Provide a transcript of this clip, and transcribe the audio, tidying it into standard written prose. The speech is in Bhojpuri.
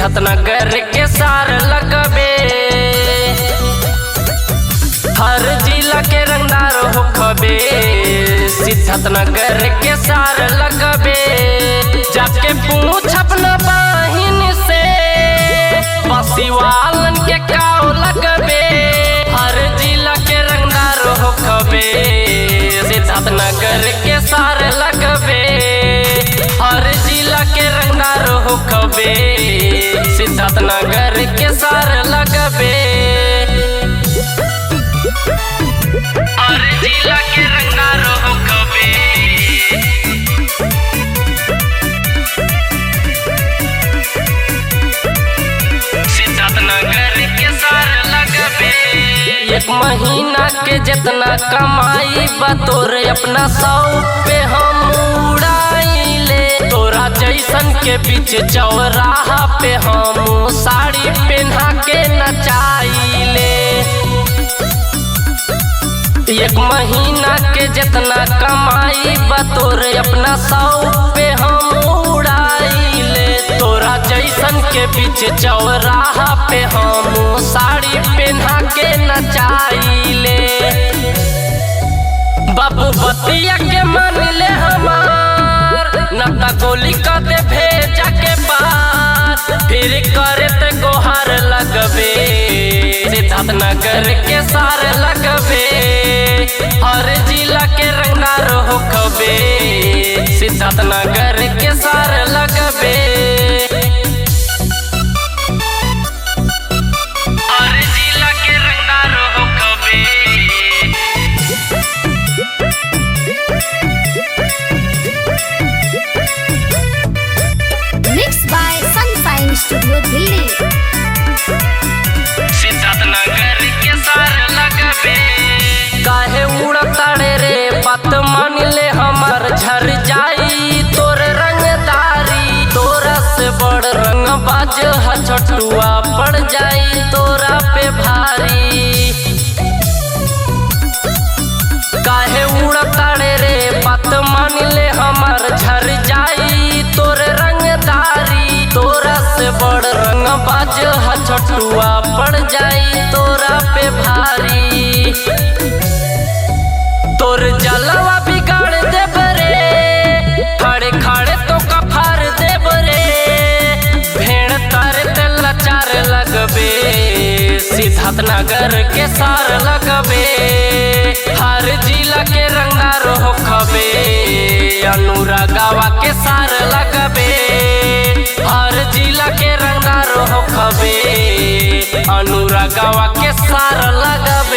सिद्धार्थ नगर के सार लगबे। हर जिला के रंगदार होखबे, सिद्धार्थ नगर के सार लगबे। जाके पूछ अपना बहिन से, बसिवालन के काव लगबे। हर जिला के रंगदार होखबे, सिद्धार्थ नगर के सार लगबे। हर जिला के रंगदार होखबे, सिद्धार्थ नगर के सार लगबे। हर जिला के रंगदार होखबे, सिद्धार्थ नगर के सार लगबे। एक महीना के जितना कमाई बा तोरे अपना 100 पे हम उड़ाइले। तोरा जैसन के बीच चौराहा पे हम साड़ी पहना के नचाइले। एक महीना के जितना कमाई बा तोरे अपना 100 पे हम उड़ाइले। तोरा जैसन के बीच चौराहा पे हम साड़ी पहना के नचाइले। बाबू बतिया के मान ले हमार, नता गोली का दे भेजा के पास। फिर करे ते गोहार लगबे, सिद्धार्थ नगर के सार लगबे। हर जिला के रंगदार होखबे, सिद्धार्थ नगर के सार लगबे। हर जिला के रंगदार होखबे, Mixed by Sunshine Studio Delhi. Siddharth Nagar के सार लगबे। काहे उड़ताड़े रे बात मान ले हमार, झर जाई तोर रंगदारी। तोरा से बड़ रंग बाज हा छोटुआ, पड़ जाई तोरा पे भारी। काहे उड़ताड़े रे बात मान ले हमार, झर जाई तोर रंगदारी। तोरा से बड़ रंग बाज हा छोटुआ, पड़ जाई तोरा पे भारी। तोर जलवा बिगाड़ देब रे, खड़े खड़े तो कफार देब रे। भेड़ तारे ते लाचार लगबे, सिद्धार्थ नगर के सार लगबे। हर जिला के रंगदार होखबे, अनुरागवा के सार लगबे। हर जिला के रंगदार होखबे, अनुरागवा के सार लगबे।